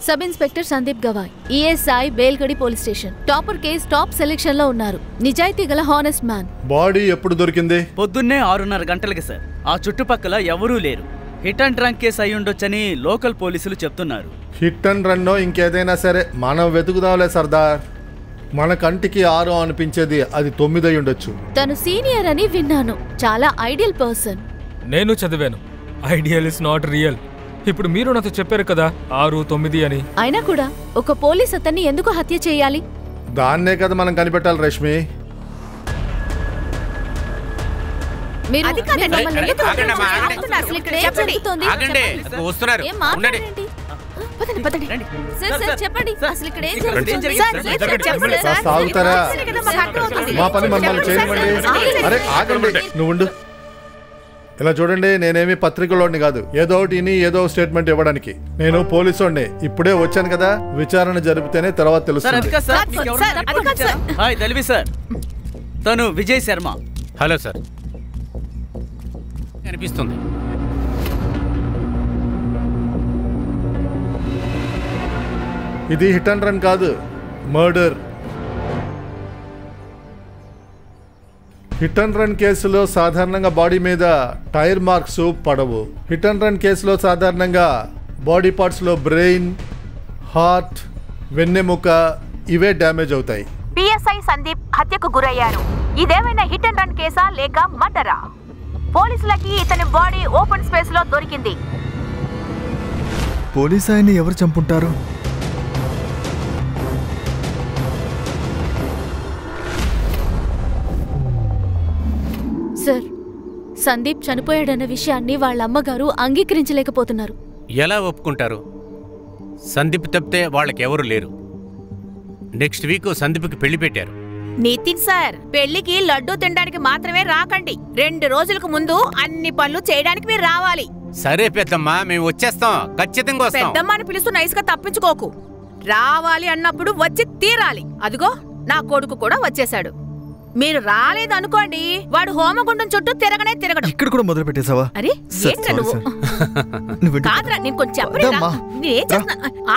Sub inspector Sandeep Gawai, ESI Belgadi police station. Topper case top selection లో ఉన్నారు. నిజాయితీ గల హానెస్ట్ మ్యాన్. బాడీ ఎప్పుడు దొరికింది? పొద్దున్నే 6:30 గంటలకి సార్. ఆ చుట్టుపక్కల ఎవరూ లేరు. హిట్ అండ్ రన్ కేసు అయి ఉండొచ్చని లోకల్ పోలీసులు చెప్తున్నారు. హిట్ అండ్ రన్నో ఇంకేదైనా సరే మనం వెతుకుదాంలే సర్దార్. మన కంటికి 6 అనిపించేది అది 9 అయి ఉండొచ్చు. తను సీనియర్ అని విన్నాను. చాలా ఐడియల్ పర్సన్. నేను చదివాను. Ideal is not real. ఇప్పుడు మీరు నాతో చెప్పారు కదా 6, 9 అని. అయినా కూడా ఒక పోలీస్ అతన్ని ఎందుకు హత్య చేయాలి? దాన్నే కదా మనం కనిపెట్టాలి రష్మి. మా పని మమ్మల్ని చేయమండి. అరే ఆగండి, నువ్వు ఉండు. ఇలా చూడండి, నేనేమి పత్రికలోని కాదు, ఏదో ఒకటి ఏదో స్టేట్మెంట్ ఇవ్వడానికి. నేను పోలీసుని ఇప్పుడే వచ్చాను కదా, విచారణ జరిపితేనే తర్వాత తెలుస్తుంది. తను విజయ్ శర్మ. Hello sir. అనిపిస్తుంది ఇది హిట్ అండ్ రన్ కాదు, మర్డర్. హిట్ అండ్ రన్ కేసులో సాధారణంగా బాడీ మీద టైర్ మార్క్స్ పడవు. హిట్ అండ్ రన్ కేసులో సాధారణంగా బాడీ పార్ట్స్లో బ్రెయిన్, హార్ట్, వెన్నెముక ఇవే డ్యామేజ్ అవుతాయి. పిఎస్ఐ సందీప్ హత్యకు గురయ్యారు. ఇదేమైనా హిట్ అండ్ రన్ కేసా లేక మర్డరా? పోలీసులకి ఇతని బాడీ ఓపెన్ స్పేస్ లో దొరికింది. పోలీస్ ఆయన్ని ఎవరు చంపుంటారు? సార్, సందీప్ చనిపోయాడన్న విషయాన్ని వాళ్ళ అమ్మగారు అంగీకరించలేకపోతున్నారు. ఎలా ఒప్పుకుంటారు? సందీప్ తప్పితే వాళ్ళకెవరు లేరు. నెక్స్ట్ వీక్ సందీప్కి పెళ్లి పెట్టారు. నితిన్ సార్, పెళ్లికి లడ్డూ తినడానికి మాత్రమే రాకండి. 2 రోజులకు ముందు అన్ని పనులు చేయడానికి మీరు రావాలి. సరే పెద్దమ్మా, మేము వచ్చేస్తాం, ఖచ్చితంగా వస్తాం. పెద్దమ్మని పిలుస్తూ నైస్ గా తప్పించుకోకు. రావాలి అన్నప్పుడు వచ్చి తీరాలి. అదిగో నా కొడుకు కూడా వచ్చేశాడు. మీరు రాలేదనుకోండి, వాడు హోమగుండం చుట్టూ తిరగనే తిరగడు. ఇక్కడ కూడా మొదలు పెట్టేసావా? అరే ఏంట్రా నువ్వు? కాదురా, నేను కొంచెం చెప్పరా.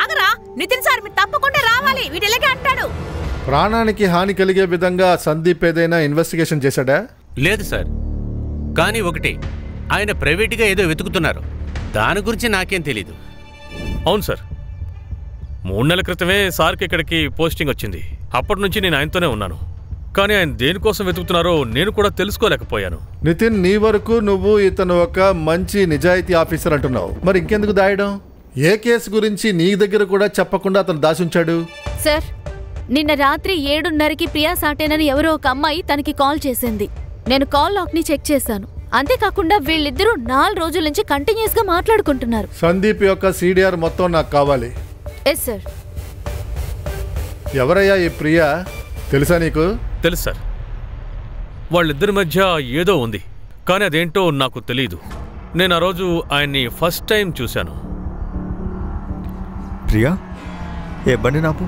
ఆగరా నితిన్ సార్, మీరు తప్పకుండా రావాలి. వీడు ఇలాగే అంటాడు. ప్రాణానికి హాని కలిగే విధంగా సందీప్ ఏదైనా ఇన్వెస్టిగేషన్ చేశాడా? లేదు సార్, కానీ ఒకటి, ఆయన ప్రైవేట్గా ఏదో వెతుకుతున్నారు. దాని గురించి నాకేం తెలీదు. అవును సార్, 3 నెలల క్రితమే సార్కి ఇక్కడికి పోస్టింగ్ వచ్చింది. అప్పటి నుంచి నేను ఆయనతోనే ఉన్నాను. కానీ ఆయన దేనికోసం వెతుకుతున్నారో నేను కూడా తెలుసుకోలేకపోయాను. నితిన్, నీ వరకు నువ్వు ఇతను ఒక మంచి నిజాయితీ ఆఫీసర్ అంటున్నావు. మరి ఇంకెందుకు దాయడం? ఏ కేసు గురించి నీ దగ్గర కూడా చెప్పకుండా అతను దాచుంచాడు? సార్, నిన్న రాత్రి 7:30కి ప్రియా సాటేనని ఎవరో ఒక అమ్మాయి తనకి కాల్ చేసింది. నేను కాల్ లాక్ ని చెక్ చేశాను. అంతేకాకుండా వీళ్ళిద్దరూ 4 రోజుల నుంచి కంటిన్యూస్ గా మాట్లాడుకుంటున్నారు. సందీప్ యొక్క CDR మొత్తం నాకు కావాలి. Yes sir. ఎవరయ్యా ఈ ప్రియా? తెలుసా నీకు? తెలుసు సార్. వాళ్ళిద్దరి మధ్య ఏదో ఉంది, కానీ అదేంటో నాకు తెలీదు. నేను ఆ రోజు ఆయన్ని ఫస్ట్ టైం చూశాను. ప్రియా, ఏ బండి నాపు.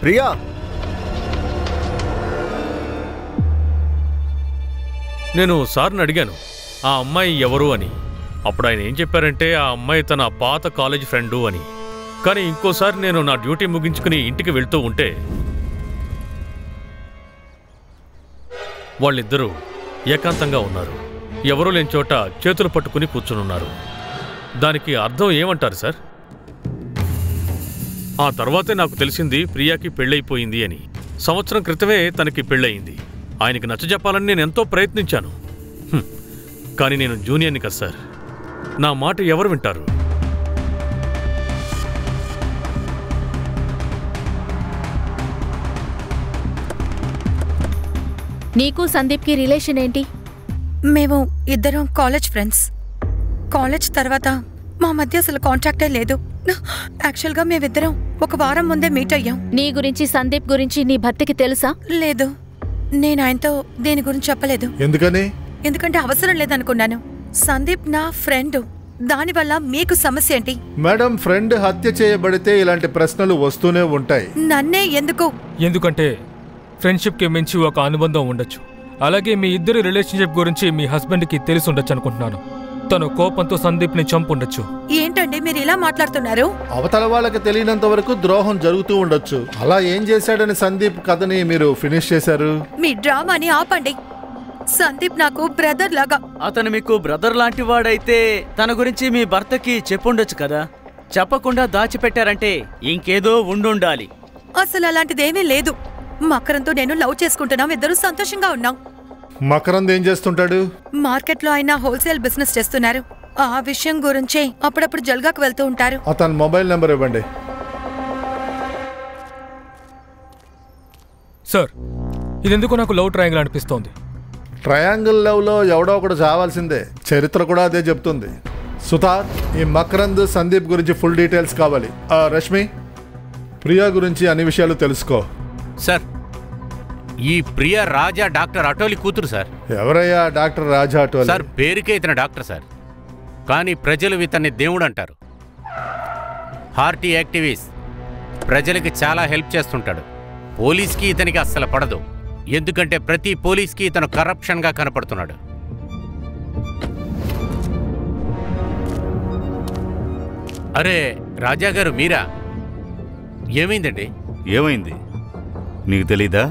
ప్రియా, నేను సార్ని అడిగాను ఆ అమ్మాయి ఎవరు అని. అప్పుడు ఆయన ఏం చెప్పారంటే ఆ అమ్మాయి తన పాత కాలేజ్ ఫ్రెండు అని. కానీ ఇంకోసారి నేను నా డ్యూటీ ముగించుకుని ఇంటికి వెళ్తూ ఉంటే వాళ్ళిద్దరూ ఏకాంతంగా ఉన్నారు. ఎవరూ లేని చోట చేతులు పట్టుకుని కూర్చునున్నారు. దానికి అర్థం ఏమంటారు సార్? ఆ తర్వాతే నాకు తెలిసింది ప్రియాకి పెళ్ళైపోయింది అని. సంవత్సరం క్రితమే తనకి పెళ్ళయింది. ఆయనకి నచ్చజెప్పాలని నేను ఎంతో ప్రయత్నించాను. కానీ నేను జూనియర్ని కదా సార్, నా మాట ఎవరు వింటారు? నీకు సందీప్కి రిలేషన్ ఏంటి? మేము ఇద్దరం కాలేజ్ ఫ్రెండ్స్. కాలేజ్ తర్వాత మా మధ్య అసలు కాంటాక్టే లేదు. యాక్చువల్గా మేమిద్దరం 1 వారం ముందే మీట్ అయ్యాం. నీ గురించి సందీప్ గురించి నీ భర్తకి తెలుసా? లేదు, నేను ఆయనతో దేని గురించి చెప్పలేదు. ఎందుకని? ఎందుకంటే అవసరం లేదనుకున్నాను. సందీప్ నా ఫ్రెండ్, దానివల్ల మీకు సమస్య ఏంటి? మేడం, ఫ్రెండ్ హత్య చేయబడితే ఇలాంటి ప్రశ్నలు వస్తూనే ఉంటాయి. నన్నే ఎందుకు? ఎందుకంటే ఫ్రెండ్షిప్కి మించి ఒక అనుబంధం ఉండొచ్చు. అలాగే మీ ఇద్దరి రిలేషన్షిప్ గురించి మీ హస్బెండ్కి తెలిసి ఉండొచ్చు అనుకుంటున్నాను. తను కోపంతో సందీప్ని చంపుండొచ్చు. ఏంటండి మీరు ఇలా మాట్లాడుతున్నారు? అవతల వాళ్ళకి తెలియనంత వరకు ద్రోహం జరుగుతూ ఉండొచ్చు. అలా ఏం చేశాడని సందీప్ కథని మీరు ఫినిష్ చేశారు. మీ డ్రామాని ఆపండి. సందీప్ నాకు బ్రదర్ లాగా. అతను మీకు బ్రదర్ లాంటి వాడైతే తన గురించి మీ భర్తకి చెప్పుండొచ్చు కదా. చెప్పకుండా దాచిపెట్టారంటే ఇంకేదో ఉండుండాలి. అసలు అలాంటిదేమీ లేదు. మకరంతో నేను లవ్ చేసుకుంటున్నాం. ఇద్దరు సంతోషంగా ఉన్నాం. మకరంద్ ఏం చేస్తుంటాడు? మార్కెట్లో ఆయన హోల్సేల్ బిజినెస్ చేస్తున్నారు. ఆ విషయం గురించే అప్పుడప్పుడు జల్గాకు వెళ్తూ ఉంటారు. అతని మొబైల్ నెంబర్ ఇవ్వండి. సార్, ఇదెందుకు నాకు లవ్ ట్రయాంగిల్ అనిపిస్తోంది. ట్రయాంగిల్ లవ్లో ఎవడో ఒకడు చావాల్సిందే. చరిత్ర కూడా అదే చెప్తుంది. సుతార్, ఈ మకరంద్ సందీప్ గురించి ఫుల్ డీటెయిల్స్ కావాలి. రష్మి, ప్రియా గురించి అన్ని విషయాలు తెలుసుకో. సార్, ఈ ప్రియా రాజా డాక్టర్ అటోలి కూతురు సార్. ఎవరయ్యా డాక్టర్ రాజా అటోలి? సార్, పేరుకే ఇతను డాక్టర్ సార్, కానీ ప్రజలు ఇతన్ని దేవుడు అంటారు. హార్టీ యాక్టివిస్ట్, ప్రజలకి చాలా హెల్ప్ చేస్తుంటాడు. పోలీస్కి ఇతనికి అస్సలు పడదు, ఎందుకంటే ప్రతి పోలీస్కి ఇతను కరప్షన్గా కనపడుతున్నాడు. అరే రాజా గారు, మీరా? ఏమైందండి? ఏమైంది నీకు తెలీదా?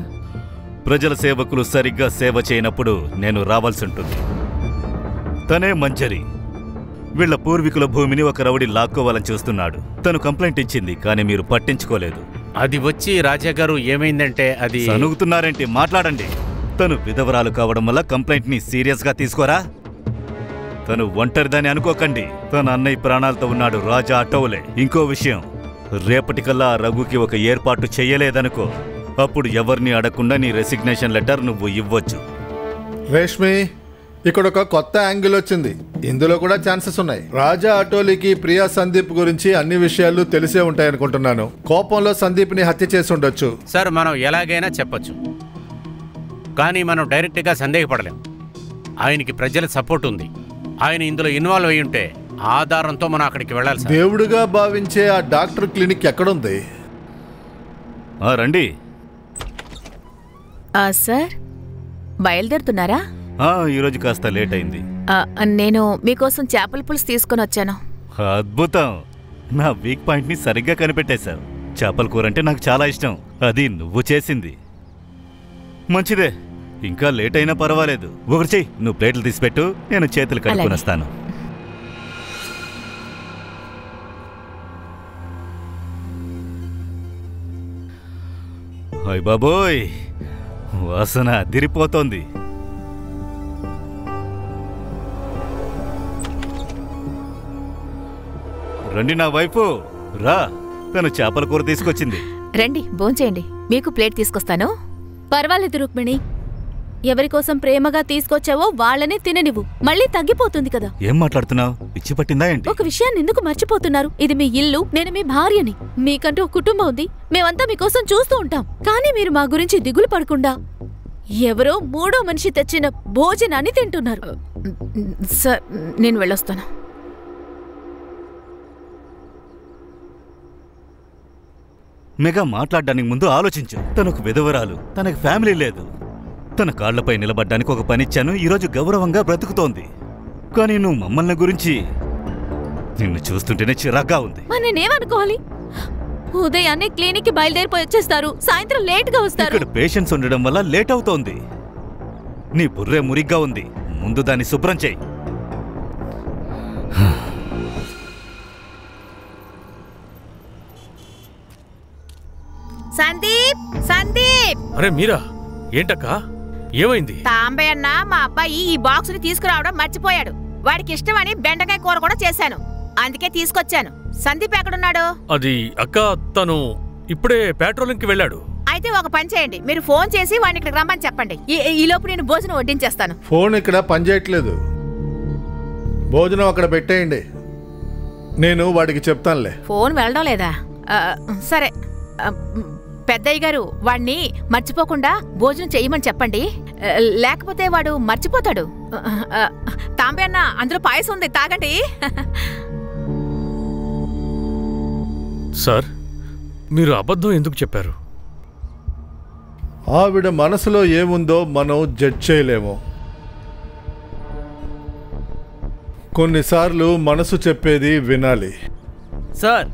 ప్రజల సేవకులు సరిగ్గా సేవ చేయనప్పుడు నేను రావాల్సి ఉంటుంది. తనే మంజరి. వీళ్ల పూర్వీకుల భూమిని ఒక రౌడీ లాక్కోవాలని చూస్తున్నాడు. తను కంప్లైంట్ ఇచ్చింది, కానీ మీరు పట్టించుకోలేదు. అది వచ్చి రాజాగారు ఏమైందంటే అది... సనుగుతున్నారేంటి? మాట్లాడండి. తను విధవరాలు కావడం వల్ల కంప్లైంట్ని సీరియస్గా తీసుకోరా? తను ఒంటరిదని అనుకోకండి. తన అన్నయ్య ప్రాణాలతో ఉన్నాడు, రాజా అటోలే. ఇంకో విషయం, రేపటికల్లా రఘుకి ఒక ఏర్పాటు చెయ్యలేదనుకో, అప్పుడు ఎవరిని అడగకుండా నీ రెసిగ్నేషన్ లెటర్ నువ్వు ఇవ్వచ్చు. రేష్మి, ఇక్కడ ఒక కొత్త యాంగిల్ వచ్చింది. ఇందులో కూడా ఛాన్సెస్ ఉన్నాయి. రాజా అటోలీకి ప్రియా సందీప్ గురించి అన్ని విషయాలు తెలిసే ఉంటాయనుకుంటున్నాను. కోపంలో సందీప్ని హత్య చేసి ఉండొచ్చు. సార్, మనం ఎలాగైనా చెప్పొచ్చు, కానీ మనం డైరెక్ట్గా సందేహపడలేం. ఆయనకి ప్రజల సపోర్ట్ ఉంది. ఆయన ఇందులో ఇన్వాల్వ్ అయి ఉంటే ఆధారంతో మనం అక్కడికి వెళ్ళాలి సార్. దేవుడిగా భావించే ఆ డాక్టర్ క్లినిక్ ఎక్కడుంది? రండి. సార్, బయలుదేరుతున్నారా? ఈరోజు కాస్త లేట్ అయింది. నేను మీకోసం చేపల పులుసు తీసుకొని వచ్చాను. అద్భుతం. నా వీక్ పాయింట్ని సరిగ్గా కనిపెట్టేశావు. చేపల కూర అంటే నాకు చాలా ఇష్టం. అది నువ్వు చేసింది. మంచిదే, ఇంకా లేట్ అయినా పర్వాలేదు. ఒకటి చెయ్యి, నువ్వు ప్లేట్లు తీసిపెట్టు, నేను చేతులు కడుక్కొని వస్తాను. హాయ్ బాబోయ్, వాసన అదిరిపోతోంది. రండి నా వైఫు, రా. తను చేపల కూర తీసుకొచ్చింది. రండి, భోంచేయండి. మీకు ప్లేట్ తీసుకొస్తాను. పర్వాలేదు రుక్మిణి, ఎవరికోసం ప్రేమగా తీసుకొచ్చావో వాళ్ళనే తిననివ్వు, మళ్ళీ తగ్గిపోతుంది కదా. ఏం మాట్లాడుతున్నావు? పిచ్చి పట్టిందా ఏంటి? ఒక విషయాన్ని ఎందుకు మర్చిపోతున్నారు? ఇది మీ ఇల్లు, నేను మీ భార్యని. మీకంటూ ఒక కుటుంబం ఉంది. మేమంతా మీకోసం చూస్తూ ఉంటాం. కానీ మీరు మా గురించి దిగులు పడకుండా ఎవరో మూడో మనిషి తెచ్చిన భోజనాన్ని తింటున్నారు. సార్, నేను వెళ్ళొస్తాను. మెగా మాట్లాడడానికి ముందు ఆలోచించు. తనకు విధవరాలు, తనకు ఫ్యామిలీ లేదు. తన కాళ్లపై నిలబడ్డానికి ఒక పనిచ్చాను. ఈరోజు గౌరవంగా బ్రతుకుతోంది. కానీ నువ్వు మమ్మల్ని గురించి, నిన్ను చూస్తుంటేనే చిరాగ్గా ఉంది. నేనేమనుకోవాలి? ఉదయాన్నే క్లినిక్ కి బయలుదేరిపోయి వచ్చేస్తారు, సాయంత్రం లేట్ గా వస్తారు. ఇక్కడ పేషెంట్స్ ఉండడం వల్ల లేట్ అవుతోంది. నీ బుర్రే మురిగ్గా ఉంది. ముందు దాన్ని శుభ్రం చేయి. సందీప్, సందీప్! అరే మీరా, ఏంటక్కా, ఏమైంది? తాంబయ్య అన్న మా అబ్బాయి ఈ బాక్స్ ని తీసుకురావడం మర్చిపోయాడు. వాడికి ఇష్టమని బెండకాయ కూర కూడా చేశాను, అందుకే తీసుకొచ్చాను. సందీప్ ఎక్కడున్నాడు? అది అక్క, తను ఇప్పుడే పెట్రోలింగ్ కి వెళ్ళాడు. అయితే ఒక పని చేయండి, మీరు ఫోన్ చేసి వాడిని ఇక్కడికి రమ్మని చెప్పండి. ఈ లోపు నేను భోజనం వడ్డించేస్తాను. ఫోన్ ఇక్కడ పనిచేయట్లేదు. భోజనం అక్కడ పెట్టేయండి, నేను వాడికి చెప్తానులే. ఫోన్ వెళ్ళడం లేదా? సరే, పెద్దయ్య గారు వాడిని మర్చిపోకుండా భోజనం చెయ్యమని చెప్పండి, లేకపోతే వాడు మర్చిపోతాడు. తాంబే అన్న, అందులో పాయసం ఉంది, తాగండి. సార్, మీరు అబద్ధం ఎందుకు చెప్పారు? ఆవిడ మనసులో ఏముందో మనం జడ్జ్ చేయలేము. కొన్నిసార్లు మనసు చెప్పేది వినాలి. సార్,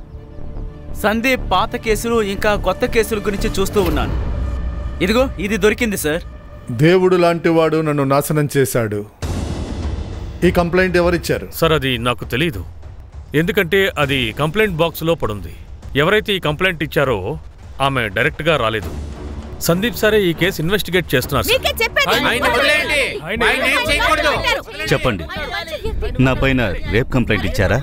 సందీప్ పాత కేసులు ఇంకా కొత్త కేసుల గురించి చూస్తూ ఉన్నాను. ఇదిగో ఇది దొరికింది సార్. దేవుడు లాంటివాడు నన్ను నాశనం చేశాడు. ఈ కంప్లైంట్ ఎవరిచ్చారు? సార్, అది నాకు తెలీదు. ఎందుకంటే అది కంప్లైంట్ బాక్స్లో పడుంది. ఎవరైతే ఈ కంప్లైంట్ ఇచ్చారో ఆమె డైరెక్ట్గా రాలేదు. సందీప్ సారే ఈ కేసు ఇన్వెస్టిగేట్ చేస్తున్నారు. చెప్పండి, నా పైన రేప్ కంప్లైంట్ ఇచ్చారా?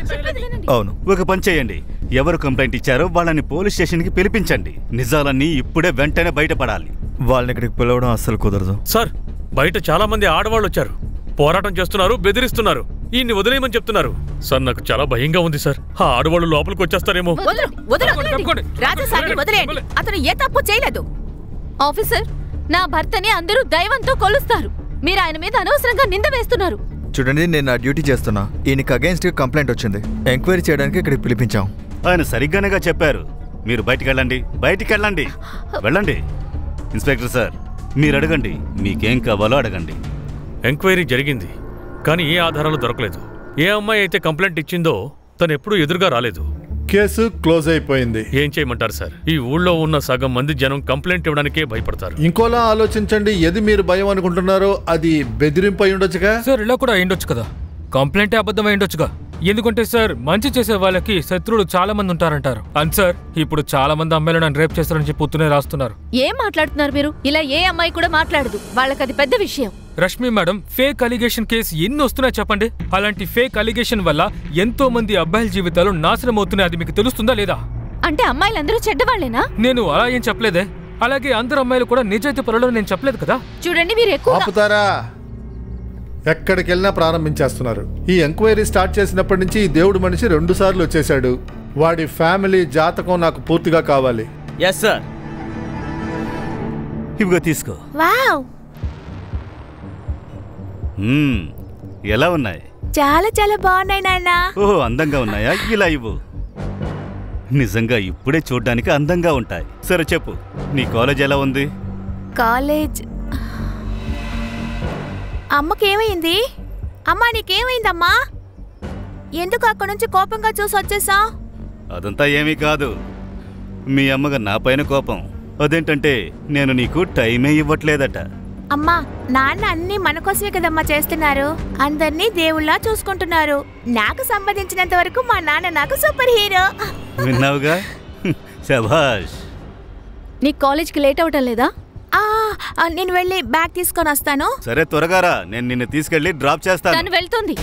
అవును. ఒక పని చేయండి, ఎవరు కంప్లైంట్ ఇచ్చారో వాళ్ళని పోలీస్ స్టేషన్కి పిలిపించండి. నిజాలన్నీ ఇప్పుడే వెంటనే బయటపడాలి. వాళ్ళని ఇక్కడికి పిలవడం అస్సలు కుదరదు. సార్, బయట చాలా మంది ఆడవాళ్ళు వచ్చారు, పోరాటం చేస్తున్నారు, బెదిరిస్తున్నారు, ఈయన్ని వదిలేయమని చెప్తున్నారు. సార్, నాకు చాలా భయంగా ఉంది సార్. ఆ ఆడవాళ్ళు లోపలికి వచ్చేస్తారేమో. అతను ఏ తప్పు చేయలేదు. ఆఫీసర్, నా భర్తని అందరూ దైవంతో కొలుస్తారు. మీరు ఆయన మీద అనవసరంగా నింద వేస్తున్నారు. చూడండి, నేను నా డ్యూటీ చేస్తున్నా. ఈయనకి అగేన్స్ట్ కంప్లైంట్ వచ్చింది. ఎంక్వైరీ చేయడానికి ఇక్కడికి పిలిపించాం. ఆయన సరిగ్గానేగా చెప్పారు. మీరు బయటికి వెళ్ళండి, బయటికి వెళ్ళండి, వెళ్ళండి. ఇన్స్పెక్టర్ సార్, మీరు అడగండి, మీకేం కావాలో అడగండి. ఎంక్వైరీ జరిగింది, కానీ ఏ ఆధారాలు దొరకలేదు. ఏ అమ్మాయి అయితే కంప్లైంట్ ఇచ్చిందో తను ఎప్పుడూ ఎదురుగా రాలేదు. కేసు క్లోజ్ అయిపోయింది. ఏం చేయమంటారు సార్? ఈ ఊళ్ళో ఉన్న సగం మంది జనం కంప్లైంట్ ఇవ్వడానికే భయపడతారు. ఇంకోలా ఆలోచించండి. ఏది మీరు భయం అనుకుంటున్నారో అది బెదిరింపు అయి ఉండొచ్చుగా. సార్, ఇలా కూడా అయిండొచ్చు కదా. కంప్లైంటే అబద్ధం అయిండొచ్చుగా. ఎందుకంటే సార్, మంచి చేసే వాళ్ళకి శత్రువులు చాలా మంది ఉంటారంటారు. అండ్ సార్, ఇప్పుడు చాలా మంది అమ్మాయిలు నన్ను రేప్ చేస్తారని చెప్పి పొద్దునే రాస్తున్నారు. ఏం మాట్లాడుతున్నారు మీరు? ఇలా ఏ అమ్మాయి కూడా మాట్లాడదు. వాళ్ళకది పెద్ద విషయం. Rashmi madam, fake allegation case ఎన్ని వస్తున్నాయి చెప్పండి. అలాంటి ఫేక్ అలిగేషన్ వల్ల ఎంతో మంది అబ్బాయిల జీవితాలు నాశనం అవుతున్నాయి. అది మీకు తెలుస్తుందా లేదా? అంటే అమ్మాయిలందరూ చెడ్డవాళ్లేనా? నేను అలా ఏం చెప్పలేదే. అలాగే అందరు అమ్మాయిలు కూడా నిజాయితీ పరులు నేను చెప్పలేదు కదా. చూడండి, మీరు ఎక్కువ ఆపుతారా? ఎక్కడికి వెళ్ళినా ప్రారంభించేస్తున్నారు. ఈ ఎంక్వైరీ స్టార్ట్ చేసినప్పటి నుంచి ఈ దేవుడు మనిషి 2 సార్లు వచ్చేసాడు. వాడి ఫ్యామిలీ జాతకం నాకు పూర్తిగా కావాలి. Yes sir. ఇవిగో తీసుకో. వావ్, ఎలా ఉన్నాయి? చాలా చాలా బాగున్నాయి నాన్న. ఓహో, అందంగా ఉన్నాయా? ఇలా ఇవ్వు. నిజంగా ఇప్పుడే చూడ్డానికి అందంగా ఉంటాయి. సరే చెప్పు, నీ కాలేజ్ ఎలా ఉంది? కాలేజ్ అమ్మకేమైంది? అమ్మా, నీకేమైందమ్మా? ఎందుకు అక్కడి నుంచి కోపంగా చూసి వచ్చేసా? అదంతా ఏమీ కాదు, మీ అమ్మగా నా పైన కోపం. అదేంటంటే నేను నీకు టైమే ఇవ్వట్లేదట. అమ్మా, నాన్న అన్ని మన కోసమే కదమ్మా చేస్తున్నారు. అందరినీ దేవుళ్ళా చూసుకుంటున్నారు. నాకు సంబంధించినంత వరకు మా నాన్న నాకు సూపర్ హీరో. విన్నావుగా? శభాష్. నీ కాలేజ్కి లేట్ అవటం లేదా? నేను వెళ్ళి బ్యాగ్ తీసుకొని వస్తాను. సరే, త్వరగా రా, నేను నిన్ను తీసుకెళ్లి డ్రాప్ చేస్తాను. తను వెళ్తుంది.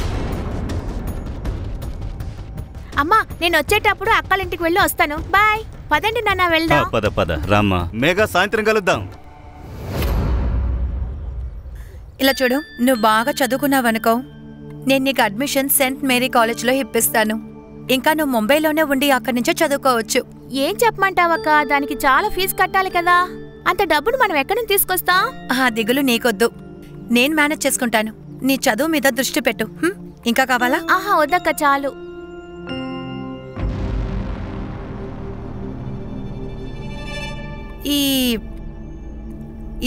అమ్మా, నేను వచ్చేటప్పుడు అక్కలింటికి వెళ్ళి వస్తాను. బాయ్. పదండి నాన్న, వెళ్దాం. పద పద రామ్మా. మేఘా, సాయంత్రం కలుద్దాం. ఇలా చూడు, నువ్వు బాగా చదువుకున్నావనుకో, నేను నీకు అడ్మిషన్ సెయింట్ మేరీ కాలేజ్లో ఇప్పిస్తాను. ఇంకా నువ్వు ముంబైలోనే ఉండి అక్కడి నుంచే చదువుకోవచ్చు. ఏం చెప్పమంటావక్క? దానికి చాలా ఫీజు కట్టాలి కదా. అంత డబ్బును మనం ఎక్కడి నుంచి తీసుకొస్తాం? ఆ దిగులు నీకొద్దు, నేను మేనేజ్ చేసుకుంటాను. నీ చదువు మీద దృష్టి పెట్టు. ఇంకా కావాలా? ఆహా, వద్దక్క, చాలు.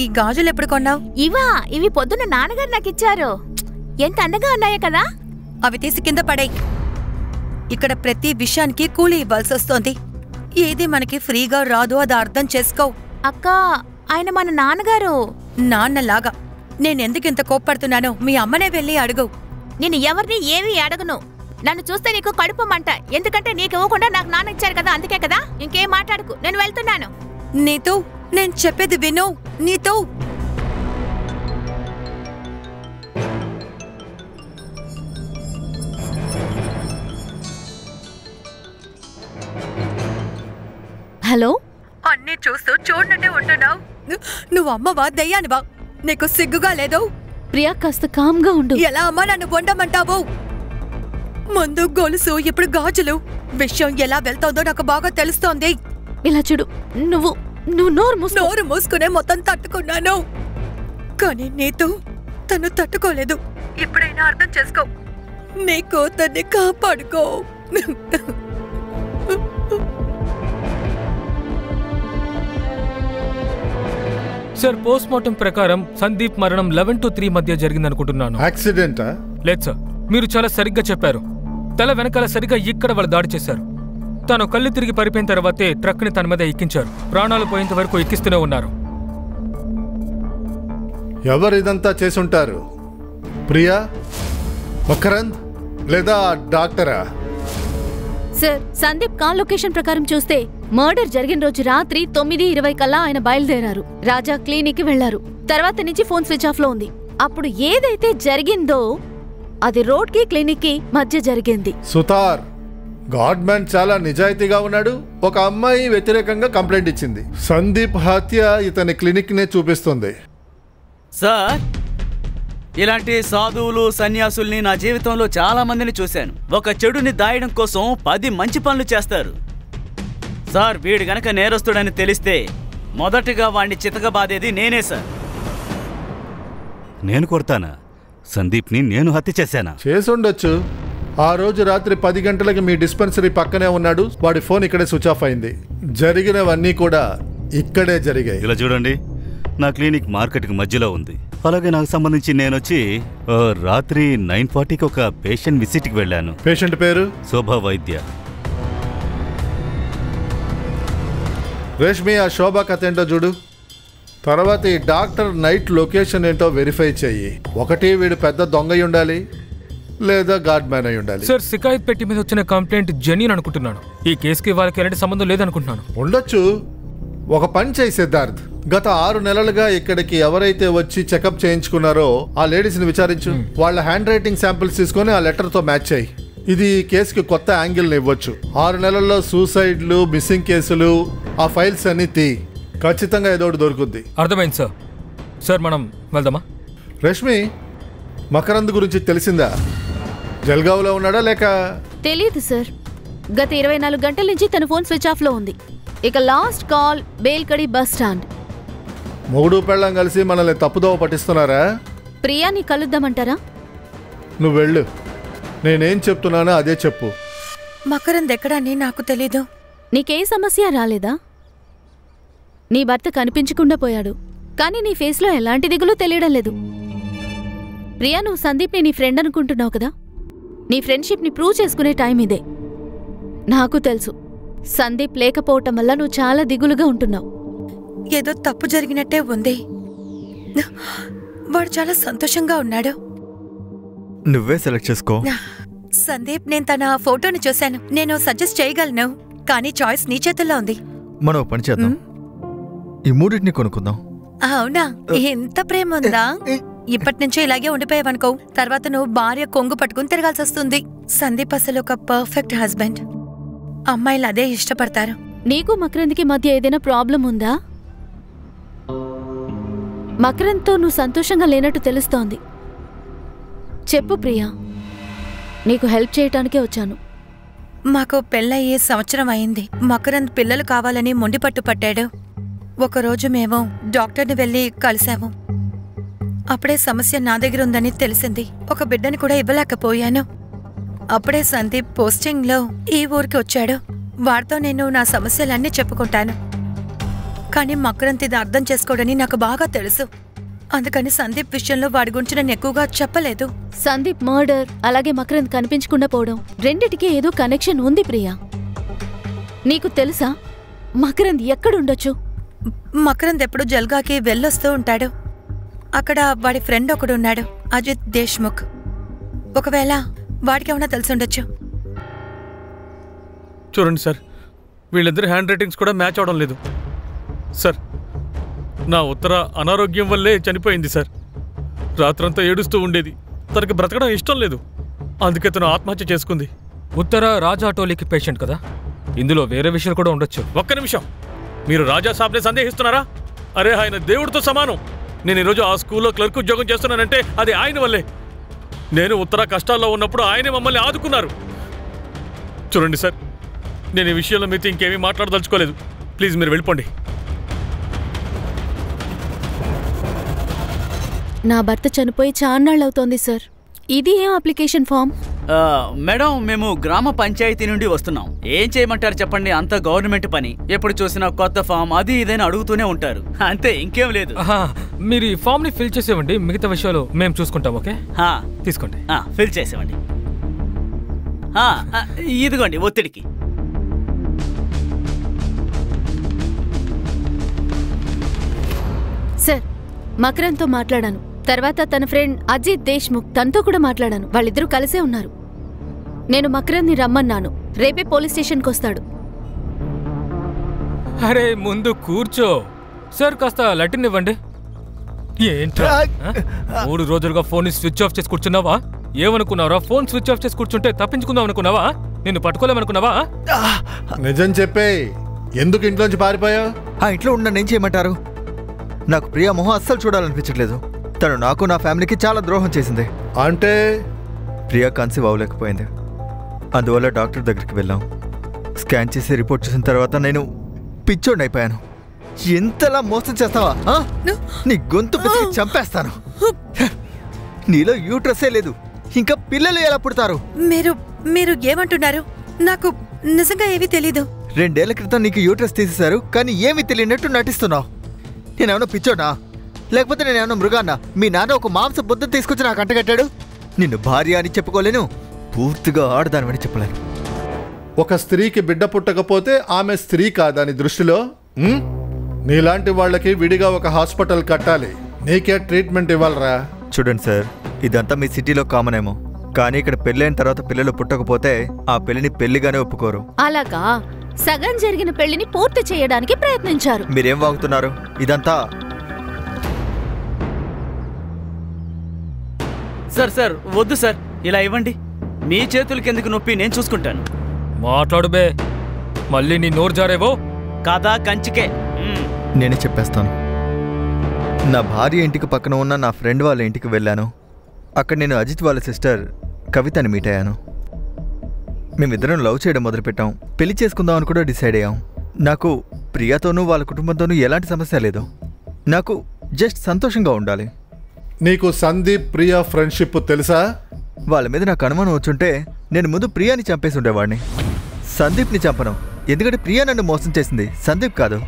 ఈ గాజులు ఎప్పుడు కొన్నావు? ఇవి పొద్దున్న నాన్నగారు నాకు ఇచ్చారు. ఎంత అందంగా ఉన్నాయో కదా. అవి తీసి కింద పడేయ్. ఇక్కడ ప్రతి విషయానికి కూలీ ఇవ్వాల్సి వస్తోంది. ఏది మనకి ఫ్రీగా రాదు, అది అర్థం చేసుకో. అక్క, ఆయన మన నాన్నగారు. నాన్నలాగా. నేనెందుకింత కోప్పడుతున్నానో మీ అమ్మనే వెళ్ళి అడుగు. నేను ఎవరిని ఏమీ అడగను. నన్ను చూస్తే నీకు కడుపు మంట. ఎందుకంటే నీకు ఇవ్వకుండా నాకు నాన్న ఇచ్చారు కదా, అందుకే కదా. ఇంకేం మాట్లాడుకు, నేను వెళ్తున్నాను. నీతో నేను చెప్పేది విను. నీతో హలో. అన్నీ చూస్తూ చూడనట్టే ఉంటున్నావు. నువ్వు అమ్మవా దయ్యానివా? నీకు సిగ్గుగా లేదు? ప్రియా, కాస్త కామ్గా ఉండు. ఎలా అమ్మా నన్ను వండమంటావు? ముందు గొలుసు, ఇప్పుడు గాజులు. విషయం ఎలా వెళ్తోందో నాకు బాగా తెలుస్తోంది. ఇలా చూడు, నువ్వు నోరు మూసుకునే మొత్తం తట్టుకున్నాను, కానీ నీతో తను తట్టుకోలేదు. ఇప్పుడైనా అర్థం చేసుకో. నీ కూతుర్ని కాపాడుకో. సార్, పోస్ట్ మార్టం ప్రకారం సందీప్ మరణం 11 to 3 మధ్య జరిగిందనుకుంటున్నాను. యాక్సిడెంటా? లేదు సార్, మీరు చాలా సరిగ్గా చెప్పారు. తల వెనకాల సరిగ్గా ఇక్కడ వాళ్ళు దాడి చేశారు. తను కళ్ళు తిరిగి పడిపోయిన తర్వాతే ట్రక్ని తన మీద ఎక్కించారు. ప్రాణాలు పోయేంత వరకు ఎక్కిస్తూనే ఉన్నారు. ఎవరు ఇదంతా చేసుంటారు? ప్రియా, మకరంద్ లేదా డాక్టరా? సార్, సందీప్ కాల్ లొకేషన్ ప్రకారం చూస్తే మర్డర్ జరిగిన రోజు రాత్రి 9:20 కల్లా ఆయన బయలుదేరారు. రాజా క్లినిక్ కి వెళ్లారు. తర్వాత నుంచి ఫోన్ స్విచ్ ఆఫ్ లో ఉంది. అప్పుడు ఏదైతే జరిగిందో అది రోడ్ కి క్లినిక్ కి మధ్య జరిగింది. సుతార్, గాడ్మ్యాన్ చాలా నిజాయితీగా ఉన్నాడు. ఒక అమ్మాయి వ్యతిరేకంగా కంప్లైంట్ ఇచ్చింది. సందీప్ హత్య ఇతని క్లినిక్ నే చూపిస్తుంది. సార్, ఇలాంటి సాధువులు సన్యాసుల్ని నా జీవితంలో చాలా మందిని చూశాను. ఒక చెడుని దాయడం కోసం 10 మంచి పనులు చేస్తారు. సార్, వీడు గనక నేరస్తుడని తెలిస్తే మొదటగా వాణ్ణి చితకబాదేది నేనే సార్. నేను కొడతానా? సందీప్ని నేను హత్య చేశానా? చేసుండొచ్చు. ఆ రోజు రాత్రి 10 గంటలకి మీ డిస్పెన్సరీ పక్కనే ఉన్నాడు. వాడి ఫోన్ ఇక్కడే స్విచ్ ఆఫ్ అయింది. జరిగినవన్నీ కూడా ఇక్కడే జరిగాయి. ఇలా చూడండి, నా క్లినిక్ మార్కెట్కి మధ్యలో ఉంది. అలాగే నాకు సంబంధించి నేనొచ్చి రాత్రి 9:40కి ఒక పేషెంట్ విజిట్కి వెళ్ళాను. పేషెంట్ పేరు శోభా వైద్య. రేష్మి, ఆ శోభా కథ ఏంటో చూడు. తర్వాత ఈ డాక్టర్ నైట్ లొకేషన్ ఏంటో వెరిఫై చెయ్యి. ఒకటి వీడు పెద్ద దొంగ అయి ఉండాలి, లేదా గాడ్ మ్యాన్ అయి ఉండాలి. సార్, సికాయత్ పెట్టి మీద వచ్చిన కంప్లైంట్ జెన్యూన్ అనుకుంటున్నాను. ఈ కేసుకి వాళ్ళకి ఎలాంటి సంబంధం లేదనుకుంటున్నాను. ఉండొచ్చు. ఒక పని చేయి సిద్ధార్థ్, గత 6 నెలలుగా ఇక్కడికి ఎవరైతే వచ్చి చెకప్ చేయించుకున్నారో ఆ లేడీస్ ని విచారించు. వాళ్ళ హ్యాండ్ రైటింగ్ శాంపిల్స్ తీసుకొని ఆ లెటర్ తో మ్యాచ్ చేయి. ఇది కేసుకి కొత్త యాంగిల్ ఇవ్వచ్చు. 6 నెలల్లో సూసైడ్లు, మిస్సింగ్ కేసులు, ఆ ఫైల్స్ అన్ని తీ. ఖచ్చితంగా ఏదో ఒకటి దొరుకుద్ది. అర్థమైంది సార్. సార్, మనం వెళ్దామా? రష్మి, మకరంద్ గురించి తెలిసిందా? జల్గావ్లో ఉన్నాడా లేక? తెలియదు సార్. గత 24 గంటల నుంచి తన ఫోన్ స్విచ్ ఆఫ్ లో ఉంది. ఇక లాస్ట్ కాల్ బేల్కడి బస్ స్టాండ్. మొగుడు పెళ్ళం కలిసి మనల్ని తప్పుదోవ పట్టిస్తున్నారా? ప్రియాని కలుద్దామంటారా? నువ్వు వెళ్ళు. నేనేం చెప్తున్నానో అదే చెప్పు. మకరంద్ ఎక్కడని నాకు తెలీదు. నీకే సమస్య రాలేదా? నీ భర్త కనిపించకుండా పోయాడు, కానీ నీ ఫేస్లో ఎలాంటి దిగులు తెలియడం లేదు. ప్రియా, నువ్వు సందీప్ని నీ ఫ్రెండ్ అనుకుంటున్నావు కదా. నీ ఫ్రెండ్షిప్ని ప్రూవ్ చేసుకునే టైం ఇదే. నాకు తెలుసు, సందీప్ లేకపోవటం వల్ల నువ్వు చాలా దిగులుగా ఉంటున్నావు. ఏదో తప్పు జరిగినట్టే ఉంది. వాడు చాలా సంతోషంగా ఉన్నాడు. నువ్వే సెలెక్ట్ చేసుకో. సందీప్, నేను తన ఫోటోని చూశాను. నేను సజెస్ట్ చేయగలను, కానీ చాయిస్ నీ చేతుల్లో ఉంది. మనం పని చేద్దాం, ఈ మూడింటిని కొనుక్కుందాం. అవునా? ఎంత ప్రేమ ఉందా? ఇప్పటి నుంచే ఇలాగే ఉండిపోయావనుకో, తర్వాత నువ్వు భార్య కొంగు పట్టుకుని తిరగాల్సి వస్తుంది. సందీప్ అసలు ఒక పర్ఫెక్ట్ హస్బెండ్. అమ్మాయిలు అదే ఇష్టపడతారు. నీకు మకరంద్కి మధ్య ఏదైనా ప్రాబ్లం ఉందా? మకరంద్తో నువ్వు సంతోషంగా లేనట్టు తెలుస్తోంది. చెప్పు ప్రియా, నీకు హెల్ప్ చేయటానికే వచ్చాను. మాకు పెళ్ళయ్యే సంవత్సరం అయింది. మకరంద్ పిల్లలు కావాలని మొండిపట్టు పట్టాడు. ఒకరోజు మేము డాక్టర్ని వెళ్ళి కలిశాము. అప్పుడే సమస్య నా దగ్గర ఉందని తెలిసింది. ఒక బిడ్డని కూడా ఇవ్వలేకపోయాను. అప్పుడే సందీప్ పోస్టింగ్లో ఈ ఊరికి వచ్చాడు. వాడితో నేను నా సమస్యలన్నీ చెప్పుకుంటాను. కానీ మకరంద్ ఇది అర్థం చేసుకోవడని నాకు బాగా తెలుసు. అందుకని సందీప్ విషయంలో వాడి గురించి నేను ఎక్కువగా చెప్పలేదు. సందీప్ మర్డర్ అలాగే మకరంద్ కనిపించకుండా పోవడం రెండిటికి ఏదో కనెక్షన్ ఉంది ప్రియా. నీకు తెలుసా మకరంద్ ఎక్కడుండొచ్చు? మకరంద్ ఎప్పుడు జల్గాకి వెళ్ళొస్తూ ఉంటాడు. అక్కడ వాడి ఫ్రెండ్ ఒకడు ఉన్నాడు, అజిత్ దేశ్ముఖ్. ఒకవేళ వాడికేమన్నా తెలిసుండొచ్చు. చూడండి సార్, వీళ్ళిద్దరి హ్యాండ్ రైటింగ్స్ కూడా మ్యాచ్ అవడం లేదు సార్. నా ఉత్తర అనారోగ్యం వల్లే చనిపోయింది సార్. రాత్రంతా ఏడుస్తూ ఉండేది. తనకి బ్రతకడం ఇష్టం లేదు, అందుకే తను ఆత్మహత్య చేసుకుంది. ఉత్తర రాజా టోలీకి పేషెంట్ కదా, ఇందులో వేరే విషయాలు కూడా ఉండొచ్చు. ఒక్క నిమిషం, మీరు రాజా సాబ్నే సందేహిస్తున్నారా? అరే, ఆయన దేవుడితో సమానం. నేను ఈరోజు ఆ స్కూల్లో క్లర్క్ ఉద్యోగం చేస్తున్నానంటే అది ఆయన వల్లే. నేను ఉత్తర కష్టాల్లో ఉన్నప్పుడు ఆయనే మమ్మల్ని ఆదుకున్నారు. చూడండి సార్, నేను ఈ విషయంలో మీతో ఇంకేమీ మాట్లాడదలుచుకోలేదు. ప్లీజ్ మీరు వెళ్ళిపోండి. నా భర్త చనిపోయి చాన్నాళ్ళవుతోంది సార్. ఇది ఏం అప్లికేషన్ ఫామ్? మేడం, మేము గ్రామ పంచాయతీ నుండి వస్తున్నాం. ఏం చేయమంటారు చెప్పండి? అంత గవర్నమెంట్ పని. ఎప్పుడు చూసినా కొత్త ఫామ్ అది ఇదైనా అడుగుతూనే ఉంటారు. అంతే, ఇంకేం లేదు. మీరు ఈ ఫామ్ ని ఫిల్ చేసేవండి, మిగతా విషయాలు మేము చూసుకుంటాం. ఓకే, తీసుకోండి. ఫిల్ చేసేవండి. ఇదిగోండి ఒత్తిడికి. సార్, మకరంతో మాట్లాడాను. తర్వాత తన ఫ్రెండ్ అజిత్ దేశ్ముఖ్, తనతో కూడా మాట్లాడాను. వాళ్ళిద్దరూ కలిసే ఉన్నారు. నేను మకరంని రమ్మన్నాను. రేపే పోలీస్ స్టేషన్కి వస్తాడు. అరే ముందు కూర్చో. సార్, కాస్త లెటర్ ఇవ్వండి. ఏంట్రా 3 రోజులుగా ఫోన్ స్విచ్ ఆఫ్ చేసి కూర్చున్నావా? ఏమనుకున్నావరా? ఫోన్ స్విచ్ ఆఫ్ చేసి కూర్చుంటే తప్పించుకుందాం అనుకున్నావా? నిన్ను పట్టుకోలేమనుకున్నావా? నిజం చెప్పే, ఎందుకు ఇంట్లోంచి పారిపోయావు? ఆ ఇంట్లో ఉన్న నేను చేయమంటారు? నాకు ప్రియా మొహం అస్సలు చూడాలనిపించట్లేదు. తను నాకు నా ఫ్యామిలీకి చాలా ద్రోహం చేసింది. అంటే ప్రియా కన్సీవ్ అవ్వలేకపోయింది. అందువల్ల డాక్టర్ దగ్గరికి వెళ్ళాం. స్కాన్ చేసి రిపోర్ట్ చూసిన తర్వాత నేను పిచ్చోడిని అయిపోయాను. ఎంతలా మోసం చేస్తావా? నీ గొంతు పిసికి చంపేస్తాను. నీలో యూట్రసే లేదు, ఇంకా పిల్లలు ఎలా పుడతారు? మీరు ఏమంటున్నారు? నాకు నిజంగా ఏమీ తెలీదు. 2 ఏళ్ల క్రితం నీకు యూట్రస్ తీసేశారు, కానీ ఏమీ తెలియనట్టు నటిస్తున్నావు. నేనేమన్నా పిచ్చోనా, లేకపోతే నేనేమన్నా మృగాన్నా? మీ నాన్న ఒక మాంస బుద్ధ తీసుకొచ్చి నాకు అంటగట్టాడు. నిన్ను భార్య అని చెప్పుకోలేను, పూర్తిగా ఆడదానమని చెప్పలేను. ఒక స్త్రీకి బిడ్డ పుట్టకపోతే ఆమె స్త్రీ కాదని దృష్టిలో నీలాంటి వాళ్ళకి విడిగా ఒక హాస్పిటల్ కట్టాలి. నీకే ట్రీట్మెంట్ ఇవ్వాలరా. చూడండి సార్, ఇదంతా మీ సిటీలో కామన్ ఏమో, కానీ ఇక్కడ పెళ్ళైన తర్వాత పిల్లలు పుట్టకపోతే ఆ పెళ్లిని పెళ్లిగానే ఒప్పుకోరు. అలాగా? సగం జరిగిన పెళ్లిని పూర్తి చేయడానికి ప్రయత్నించారు. మీరేం వాగుతున్నారు? ఇదంతా సార్ వద్దు సార్, ఇలా ఇవ్వండి. మీ చేతులకి ఎందుకు నొప్పి, నేను చూసుకుంటాను. మాట్లాడు బే, మళ్ళీ నీ నోరు జారేవో కాదా కంచికే. నేనే చెప్పేస్తాను. నా భార్య ఇంటికి పక్కన ఉన్న నా ఫ్రెండ్ వాళ్ళ ఇంటికి వెళ్ళాను. అక్కడ నేను అజిత్ వాళ్ళ సిస్టర్ కవితని మీట్ అయ్యాను. మేమిద్దరం లవ్ చేయడం మొదలుపెట్టాం. పెళ్లి చేసుకుందామని కూడా డిసైడ్ అయ్యాం. నాకు ప్రియాతోనూ వాళ్ళ కుటుంబంతోనూ ఎలాంటి సమస్య లేదు. నాకు జస్ట్ సంతోషంగా ఉండాలి. నీకు సందీప్ ప్రియా ఫ్రెండ్షిప్ తెలుసా? వాళ్ళ మీద నాకు అనుమానం వచ్చుంటే నేను ముందు ప్రియాని చంపేసి ఉండేవాడిని. సందీప్ని చంపను, ఎందుకంటే ప్రియా నన్ను మోసం చేసింది, సందీప్ కాదు.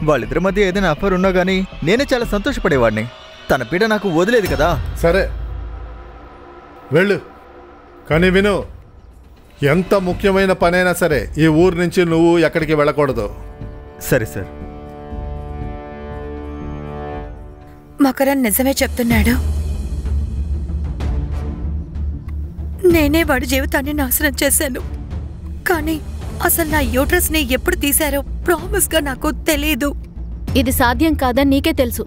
వాళ్ళిద్దరి మధ్య ఏదైనా అఫర్ ఉన్నా కానీ నేనే చాలా సంతోషపడేవాడిని. తన పీడ నాకు వదిలేదు కదా. సరే వెళ్ళు, కానీ విను, ఎంత ముఖ్యమైన పనైనా సరే ఈ ఊరు నుంచి నువ్వు ఎక్కడికి వెళ్ళకూడదు. సరే సార్. మకరన్ నిజమే చెప్తున్నాడు. నేనే వాడి జీవితాన్ని నాశనం చేశాను. కానీ అసలు నా యూట్రస్ ని ఎప్పుడు తీశారో ప్రామిస్ గా నాకు తెలీదు. ఇది సాధ్యం కాదని నీకే తెలుసు.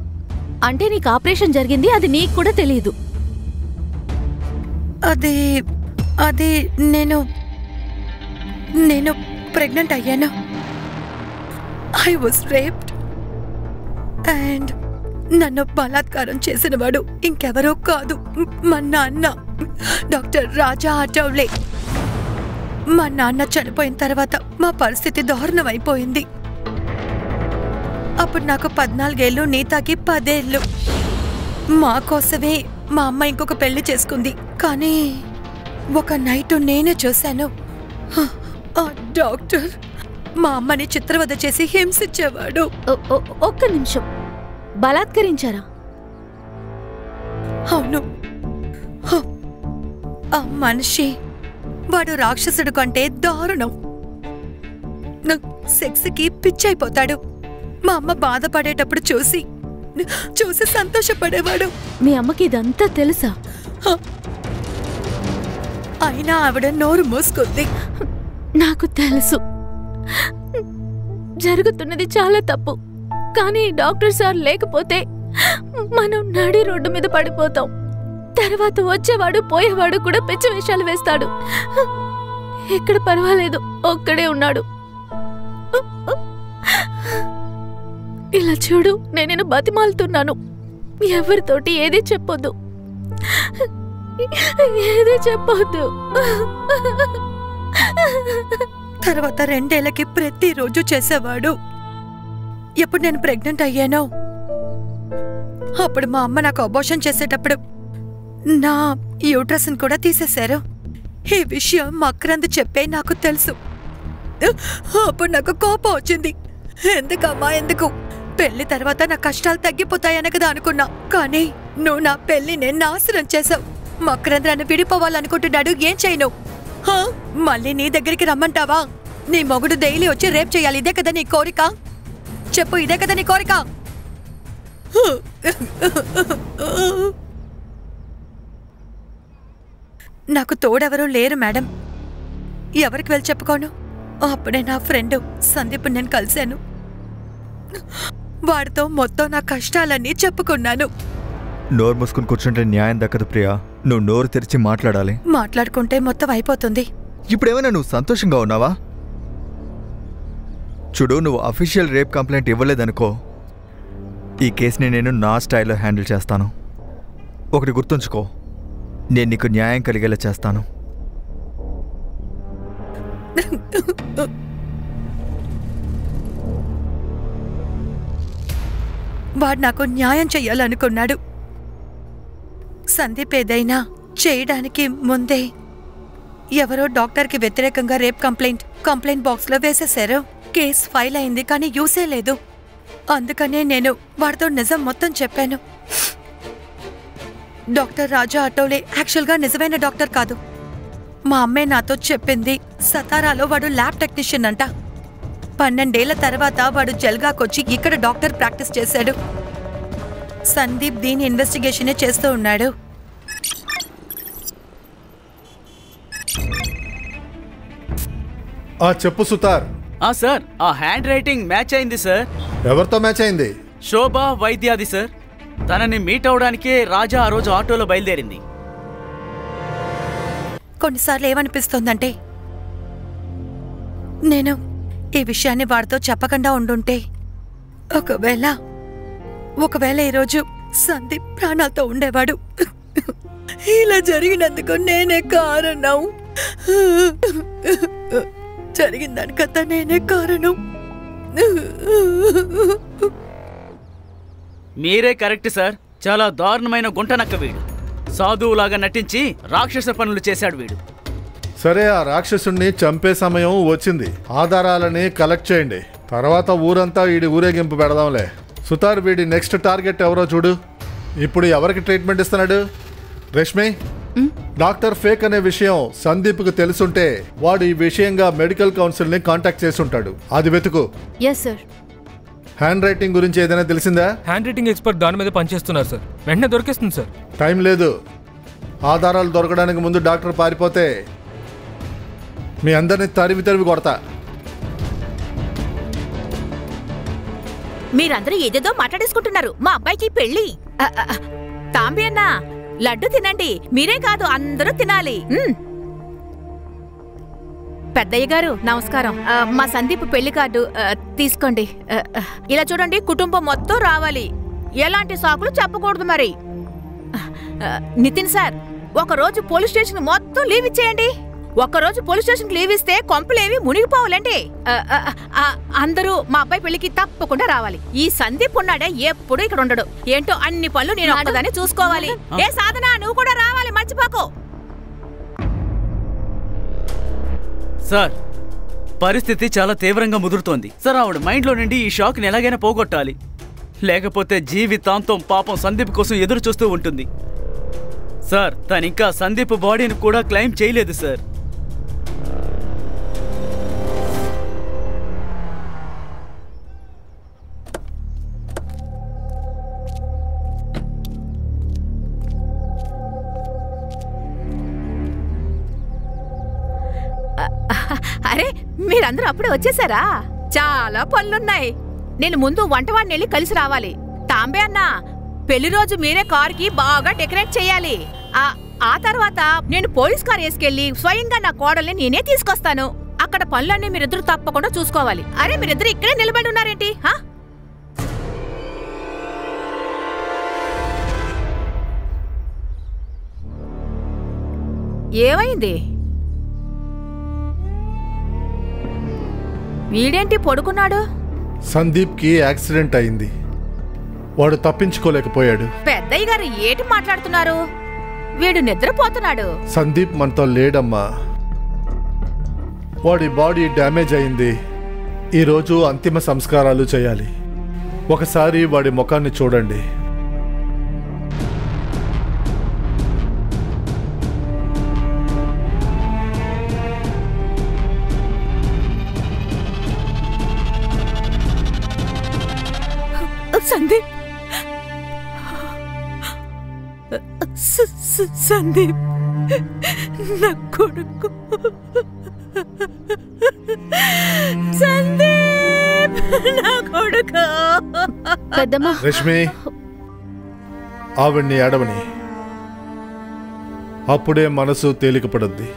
అంటే నీకు ఆపరేషన్ జరిగింది, అది నీకు కూడా తెలీదు. అది నేను ప్రెగ్నెంట్ అయ్యాను. ఐ వాజ్ రేప్డ్ అండ్ నన్ను బలాత్కారం చేసినవాడు ఇంకెవరో కాదు, మా నాన్న, డాక్టర్ రాజా అటౌలే. మా నాన్న చనిపోయిన తర్వాత మా పరిస్థితి దారుణం అయిపోయింది. అప్పుడు నాకు 14 ఏళ్ళు, నీతాకి 10 ఏళ్ళు. మా కోసమే మా అమ్మ ఇంకొక పెళ్లి చేసుకుంది. కానీ ఒక నైట్ నేనే చూశాను, ఆ డాక్టర్ మా అమ్మని చిత్రవద చేసి హింసించేవాడు. ఒక్క నిమిషం, బలాత్కరించారా? అవును. ఆ మనిషి, వాడు రాక్షసుడు కంటే దారుణం. సెక్స్కి పిచ్చైపోతాడు. మా అమ్మ బాధపడేటప్పుడు చూసి సంతోషపడేవాడు. మీ అమ్మకి ఇదంతా తెలుసా? అయినా ఆవిడ నోరు మూసుకుంది. నాకు తెలుసు జరుగుతున్నది చాలా తప్పు, కానీ డాక్టర్ సార్ లేకపోతే మనం నడి రోడ్డు మీద పడిపోతాం. తర్వాత వచ్చేవాడు పోయేవాడు కూడా పిచ్చి వేషాలు వేస్తాడు. ఇక్కడ పర్వాలేదు, ఒక్కడే ఉన్నాడు. ఇలా చూడు, నేను బతిమాలుతున్నాను, ఎవరితోటి ఏది చెప్పొద్దు, ఏది చెప్పొద్దు. తర్వాత 2 ఏళ్లకి ప్రతిరోజు చేసేవాడు. ఎప్పుడు నేను ప్రెగ్నెంట్ అయ్యానో అప్పుడు మా అమ్మ నాకు అబార్షన్ చేసేటప్పుడు నా యూట్రస్ని కూడా తీసేశారు. ఈ విషయం మకరంద్ చెప్పే నాకు తెలుసు. అప్పుడు నాకు కోపం వచ్చింది. ఎందుకమ్మా ఎందుకు? పెళ్లి తర్వాత నా కష్టాలు తగ్గిపోతాయని కదా అనుకున్నా. కానీ నువ్వు నా పెళ్లిని నాశనం చేసావు. మకరంద్ నన్ను విడిపోవాలనుకుంటున్నాడు. ఏం చేయను? మళ్ళీ నీ దగ్గరికి రమ్మంటావా? నీ మొగుడు డైలీ వచ్చి రేప్ చేయాలి. ఇదే కదా నీ కోరిక? చెప్పు, ఇదే కదా నీ కోరిక? నాకు తోడెవరూ లేరు మేడం. ఎవరికి వెళ్ళి చెప్పుకోను? అప్పుడే నా ఫ్రెండ్ సందీప్ నేను కలిశాను. వాడితో మొత్తం నా కష్టాలన్నీ చెప్పుకున్నాను. నోరు మూసుకుని కూర్చుంటే న్యాయం దక్కదు ప్రియా. నువ్వు నోరు తెరిచి మాట్లాడాలి. మాట్లాడుకుంటే మొత్తం అయిపోతుంది. ఇప్పుడేమైనా నువ్వు సంతోషంగా ఉన్నావా? చూడు, నువ్వు అఫీషియల్ రేప్ కంప్లైంట్ ఇవ్వలేదనుకో, ఈ కేసుని నేను నా స్టైల్లో హ్యాండిల్ చేస్తాను. ఒకటి గుర్తుంచుకో, నేను నీకు న్యాయం కలిగేలా చేస్తాను. వాడు నాకు న్యాయం చెయ్యాలనుకున్నాడు. సందీప్ ఏదైనా చేయడానికి ముందే ఎవరో డాక్టర్కి వ్యతిరేకంగా రేప్ కంప్లైంట్ బాక్స్లో వేసేశారు. కేసు ఫైల్ అయింది, కానీ యూసే లేదు. అందుకనే నేను వాడితో నిజం మొత్తం చెప్పాను. డాక్టర్ రాజా అటోలే యాక్చువల్గా నిజమైన డాక్టర్ కాదు. మా అమ్మే నాతో చెప్పింది. సతారాలో వాడు ల్యాబ్ టెక్నీషియన్ అంట. 12 ఏళ్ల తర్వాత వాడు జల్గాకొచ్చి ఇక్కడ డాక్టర్ ప్రాక్టీస్ చేశాడు. సందీప్ దీని ఇన్వెస్టిగేషనే చేస్తూ ఉన్నాడు. చెప్పు సుతార్. సార్, ఆ హ్యాండ్ రైటింగ్ మ్యాచ్ అయింది సార్. ఎవరితో మ్యాచ్ అయింది? శోభా వైద్యాది సార్. తనని మీట్ అవడానికే రాజా ఆ రోజు ఆటోలో బయలుదేరింది. కొన్నిసార్లు ఏమనిపిస్తోందంటే, నేను ఈ విషయాన్ని వాడితో చెప్పకుండా ఉండుంటే, ఒకవేళ ఈరోజు సందీప్ ప్రాణాలతో ఉండేవాడు. ఇలా జరిగినందుకు నేనే కారణం. జరిగిన దానికంతా నేనే కారణం. మీరే కరెక్ట్ సార్. చాలా దారుణమైన గుంటనక్క వీడు. సాధువులాగా నటించి రాక్షస పనులు చేశాడు వీడు. సరే, ఆ రాక్షసుణ్ణి చంపే సమయం వచ్చింది. ఆధారాలని కలెక్ట్ చేయండి. తర్వాత ఊరంతా వీడి ఊరేగింపు పెడదాంలే. సుతార్, వీడి నెక్స్ట్ టార్గెట్ ఎవరో చూడు. ఇప్పుడు ఎవరికి ట్రీట్మెంట్ ఇస్తున్నాడు? రష్మి, డాక్టర్ ఫేక్ అనే విషయం సందీప్కు తెలుసుంటే వాడు ఈ విషయంగా మెడికల్ కౌన్సిల్ ని కాంటాక్ట్ చేసి ఉంటాడు. అది వెతుకు. Yes sir. హ్యాండ్ రైటింగ్ గురించి ఏదైనా తెలిసిందా? హ్యాండ్ రైటింగ్ ఎక్స్పర్ట్ దాని మీద పనిచేస్తున్నారు సార్. వెంటనే దొరికేస్తుంది సార్. టైం లేదు. ఆధారాలు దొరకడానికి ముందు డాక్టర్ పారిపోతే మీ అందరినీ తరివి కొడతా. మీరందరూ ఏదేదో మాట్లాడేసుకుంటున్నారు. మా అబ్బాయికి పెళ్లి. తాంబి అన్నా, లడ్డు తినండి. మీరే కాదు, అందరూ తినాలి. పెద్దయ్య గారు నమస్కారం. మా సందీప్ పెళ్లి కార్డు తీసుకోండి. ఇలా చూడండి, కుటుంబం మొత్తం రావాలి. ఎలాంటి సాకులు చెప్పకూడదు. మరి నితిన్ సార్, ఒకరోజు పోలీస్ స్టేషన్ మొత్తం లీవ్ ఇచ్చేయండి. ఒక్కరోజు పోలీస్ స్టేషన్ లీవ్ ఇస్తే కొంపలేవి మునిగిపోవాలండి. అందరూ మా అబ్బాయి పెళ్లికి తప్పకుండా రావాలి. ఈ సందీప్ ఉన్నాడే ఎప్పుడు ఇక్కడ ఉండడు. ఏంటో అన్ని పనులు నేను ఒక్కదాన్ని చూసుకోవాలి. ఏ సాధన, నువ్వు కూడా రావాలి, మర్చిపోకు. సార్, పరిస్థితి చాలా తీవ్రంగా ముదురుతోంది సార్. ఆవిడ మైండ్లో నుండి ఈ షాక్ని ఎలాగైనా పోగొట్టాలి. లేకపోతే జీవితాంతం పాపం సందీప్ కోసం ఎదురు చూస్తూ ఉంటుంది. సార్, తనింకా సందీప్ బాడీని కూడా క్లెయిమ్ చేయలేదు సార్. అరే, మీరందరూ అప్పుడే వచ్చేసారా? చాలా పనులున్నాయి. నేను ముందు వంటవాడిని వెళ్ళి కలిసి రావాలి. తాంబే అన్నా, పెళ్లి రోజు మీరే కారుకి బాగా డెకరేట్ చేయాలి. ఆ తర్వాత నేను పోలీస్ కార్ వేసుకెళ్లి స్వయంగా నా కోడల్ని నేనే తీసుకొస్తాను. అక్కడ పనులన్నీ మీరిద్దరు తప్పకుండా చూసుకోవాలి. అరే, మీరిద్దరు ఇక్కడే నిలబడి ఉన్నారేంటి? ఏమైంది? వీడేంటి పడుకున్నాడు? సందీప్ కి యాక్సిడెంట్ అయింది. వాడు తప్పించుకోలేకపోయాడు. పెద్దయ్య గారు ఏటి మాట్లాడుతున్నారు? వీడు నిద్రపోతున్నాడు. సందీప్ మనతో లేడమ్మా. వాడి బాడీ డ్యామేజ్ అయింది. ఈరోజు అంతిమ సంస్కారాలు చేయాలి. ఒకసారి వాడి ముఖాన్ని చూడండి. సందీప్, సందీప్ నా కొడుకు. సందీప్ నా కొడుకు. పెద్దమ్మ, రష్మి ఆవిడ్ని ఏడవని. అప్పుడే మనసు తేలికపడుద్ది.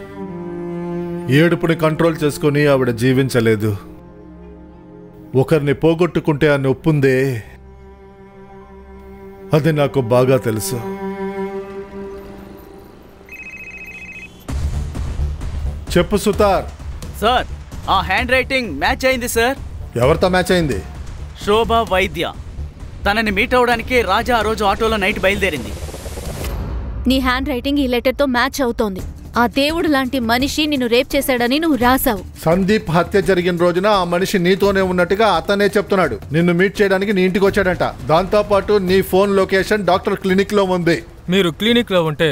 ఏడుపుని కంట్రోల్ చేసుకుని ఆవిడ జీవించలేదు. ఒకరిని పోగొట్టుకుంటే ఆ నొప్పుందే, అది నాకు బాగా తెలుసు. చెప్పు సుతార్. సార్, ఆ హ్యాండ్ రైటింగ్ మ్యాచ్ అయింది సార్. ఎవరితో మ్యాచ్ అయింది? శోభా వైద్య. తనని మీట్ అవడానికి రాజా ఆ రోజు ఆటోలో నైట్ బయలుదేరింది. నీ హ్యాండ్ రైటింగ్ ఈ లెటర్తో మ్యాచ్ అవుతోంది. ఆ దేవుడు లాంటి మనిషి నిన్ను రేప్ చేశాడని నువ్వు రాసావు. సందీప్ హత్య జరిగిన రోజున ఆ మనిషి నీతోనే ఉన్నట్టుగా అతనే చెప్తున్నాడు. నిన్ను మీట్ చేయడానికి నీ ఇంటికి వచ్చాడంట. దాంతోపాటు నీ ఫోన్ లొకేషన్ డాక్టర్ క్లినిక్ లో ఉంది. మీరు క్లినిక్ లో ఉంటే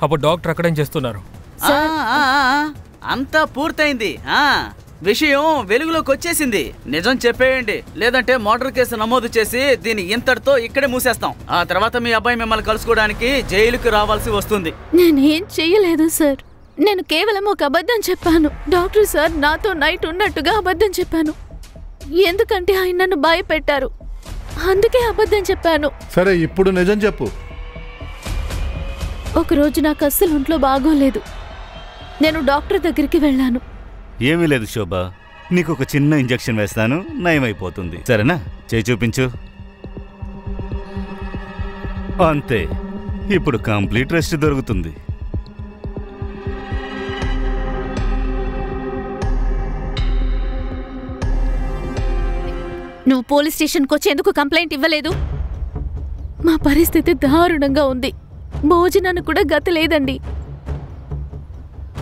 అప్పుడు డాక్టర్ అక్కడేం చేస్తున్నారు? అంతా పూర్తయింది. విషయం వెలుగులోకి వచ్చేసింది. నిజం చెప్పేయండి, లేదంటే మర్డర్ కేసు నమోదు చేసి దీన్ని ఇంతటితో ఇక్కడే మూసేస్తాం. ఆ తర్వాత మీ అబ్బాయి మిమ్మల్ని కలుసుకోవడానికి జైలుకి రావాల్సి వస్తుంది. నేనేం చెయ్యలేదు సార్. నేను కేవలం ఒక అబద్ధం చెప్పాను. డాక్టర్ సార్ నాతో నైట్ ఉన్నట్టుగా అబద్ధం చెప్పాను. ఎందుకంటే ఆయన నన్ను భయపెట్టారు, అందుకే అబద్ధం చెప్పాను. సరే, ఇప్పుడు నిజం చెప్పు. ఒకరోజు నాకు అస్సలు ఒంట్లో బాగోలేదు. నేను డాక్టర్ దగ్గరికి వెళ్ళాను. ఏమీ లేదు శోభ, నీకు ఒక చిన్న ఇంజెక్షన్ వేస్తాను, నయమైపోతుంది. సరేనా? చేయి చూపించు. అంతే, ఇప్పుడు కంప్లీట్ రెస్ట్ దొరుకుతుంది. నువ్వు పోలీస్ స్టేషన్కి వచ్చి ఎందుకు కంప్లైంట్ ఇవ్వలేదు? మా పరిస్థితి దారుణంగా ఉంది. భోజనానికి కూడా గతి లేదండి.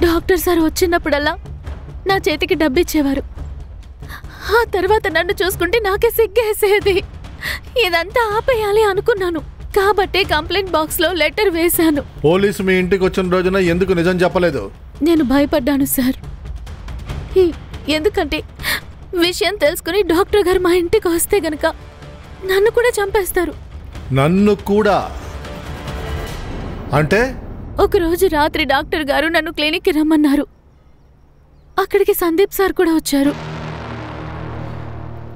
డాక్టర్ సార్ వచ్చినప్పుడల్లా నా చేతికి డబ్బిచ్చేవారు. ఆ తర్వాత నన్ను చూసుకుంటే నాకే సిగ్గేసేది. ఇదంతా ఆపేయాలి అనుకున్నాను, కాబట్టే కంప్లైంట్ బాక్స్ లో లెటర్ వేశాను. పోలీసు మీ ఇంటికి వచ్చిన రోజున ఎందుకు నిజం చెప్పలేదు? నేను భయపడ్డాను సార్. ఎందుకంటే విషయం తెలుసుకుని డాక్టర్ గారు మా ఇంటికి వస్తే గనక నన్ను కూడా చంపేస్తారు. నన్ను కూడా అంటే? ఒకరోజు రాత్రి డాక్టర్ గారు నన్ను క్లినిక్కి రమ్మన్నారు. అక్కడికి సందీప్ సార్ కూడా వచ్చారు.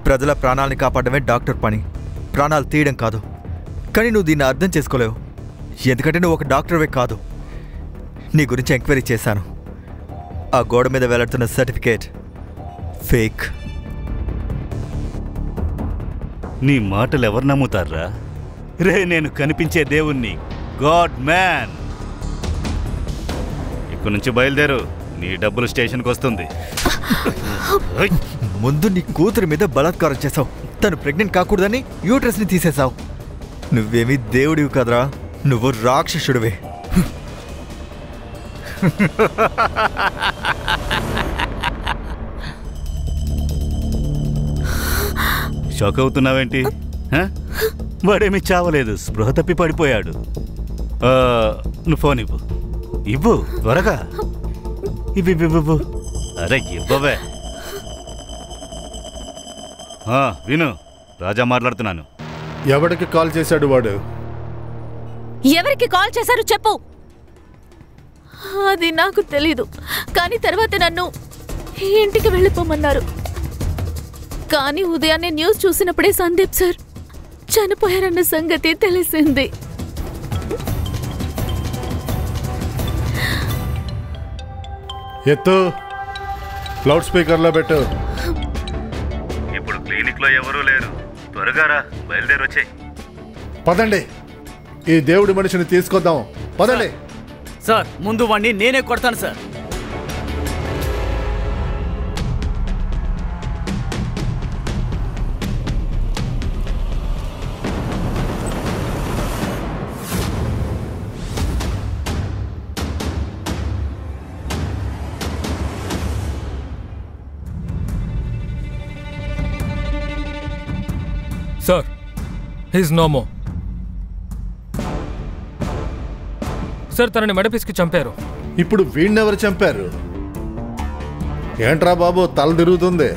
ప్రజల ప్రాణాలని కాపాడమే డాక్టర్ పని, ప్రాణాలు తీయడం కాదు. కానీ నువ్వు దీన్ని అర్థం చేసుకోలేవు, ఎందుకంటే నువ్వు ఒక డాక్టర్వే కాదు. నీ గురించి ఎంక్వైరీ చేశాను. ఆ గోడ మీద వేలాడుతున్న సర్టిఫికేట్ ఫేక్. నీ మాటలు ఎవరు నమ్ముతారా? రే, నేను కనిపించే దేవుణ్ణి, గాడ్ మ్యాన్. ఇక్కడి నుంచి బయలుదేరు, నీ డబ్బులు స్టేషన్కి వస్తుంది. ముందు నీ కూతురి మీద బలాత్కారం చేసావు. తను ప్రెగ్నెంట్ కాకూడదని యూట్రస్ని తీసేశావు. నువ్వేమీ దేవుడివి కదరా, నువ్వు రాక్షసుడివే. షాక్ అవుతున్నావేంటి? వాడేమీ చావలేదు, స్పృహ తప్పి పడిపోయాడు. నువ్వు ఫోన్ ఇవ్వు, ఇవ్వు త్వరగా. ఇవ్వు. అరే ఇవ్వవే. విను, రాజా మాట్లాడుతున్నాను. ఎవరికి కాల్ చేశాడు వాడు? ఎవరికి కాల్ చేశారు చెప్పు. అది నాకు తెలీదు, కానీ తర్వాత నన్ను ఇంటికి వెళ్ళిపోమన్నారు. కానీ ఉదయాన్నే న్యూస్ చూసినప్పుడే సందీప్ సార్ చనిపోయారన్న సంగతి తెలిసింది. ఎత్తు, లౌడ్ స్పీకర్లో పెట్టు. ఇప్పుడు క్లినిక్ లో ఎవరూ లేరు, త్వరగా రా, బయలుదేరొచ్చాయి. పదండి, ఈ దేవుడి మనిషిని తీసుకొద్దాం. పదండి. సార్, ముందు వాడిని నేనే కొడతాను sir. Sir he's no more. Sir తనని మెడపీస్కి చంపారు. ఇప్పుడు వీణ్ణెవరు చంపారు? ఏంట్రా బాబు తల తిరుగుతుంది?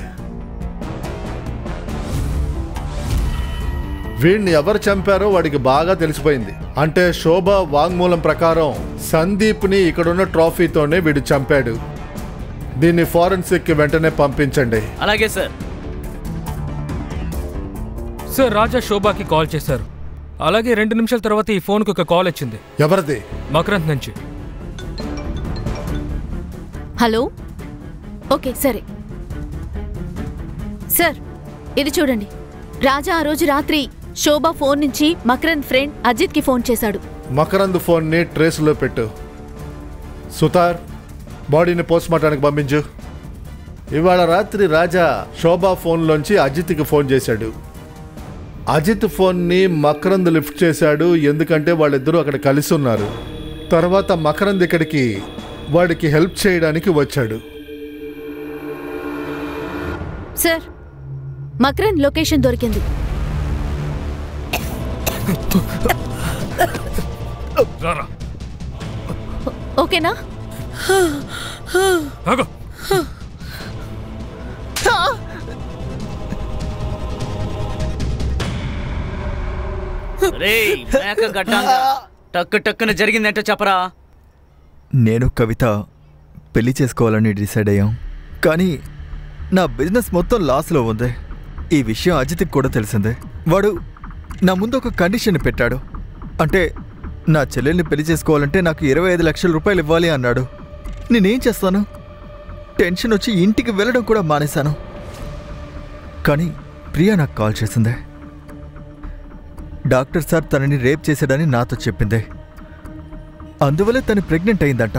వీడిని ఎవరు చంపారో వాడికి బాగా తెలిసిపోయింది. అంటే శోభ వాంగ్మూలం ప్రకారం సందీప్ని ఇక్కడున్న ట్రాఫీతోనే వీడు చంపాడు. దీన్ని ఫారెన్సిక్ కి వెంటనే పంపించండి. అలాగే సార్. సార్ రాజా శోభాకి కాల్ చేశారు. అలాగే 2 నిమిషాల తర్వాత ఈ ఫోన్కి ఒక కాల్ వచ్చింది. ఎవరిది? మకరంద్ నుంచి. హలో, ఓకే సరే సార్. ఇది చూడండి, రాజా ఆ రోజు రాత్రి శోభా ఫోన్ నుంచి మకరంద్ ఫ్రెండ్ అజిత్ కి ఫోన్ చేశాడు. మకరంద్ ఫోన్ ని ట్రేస్ లో పెట్టు. సుతార్, బాడీని పోస్ట్ మార్టానికి పంపించు. ఇవాళ రాత్రి రాజా శోభా ఫోన్లోంచి అజిత్కి ఫోన్ చేశాడు. అజిత్ ఫోన్ని మకరంద్ లిఫ్ట్ చేశాడు, ఎందుకంటే వాళ్ళిద్దరూ అక్కడ కలిసి ఉన్నారు. తర్వాత మకరంద్ ఇక్కడికి వాడికి హెల్ప్ చేయడానికి వచ్చాడు. సార్, మకరంద్ లొకేషన్ దొరికింది. ఓకేనా? టక్కు టక్కున జరిగిందంటే చెప్పరా. నేను కవిత పెళ్లి చేసుకోవాలని డిసైడ్ అయ్యాం. కానీ నా బిజినెస్ మొత్తం లాస్లో ఉంది. ఈ విషయం అజిత్కి కూడా తెలిసిందే. వాడు నా ముందు ఒక కండిషన్ పెట్టాడు. అంటే నా చెల్లెల్ని పెళ్లి చేసుకోవాలంటే నాకు 25 లక్షల రూపాయలు ఇవ్వాలి అన్నాడు. నేనేం చేస్తాను? టెన్షన్ వచ్చి ఇంటికి వెళ్ళడం కూడా మానేశాను. కానీ ప్రియా నాకు కాల్ చేసిందే. డాక్టర్ సార్ తనని రేప్ చేశాడని నాతో చెప్పిందే. అందువల్లే తను ప్రెగ్నెంట్ అయిందంట.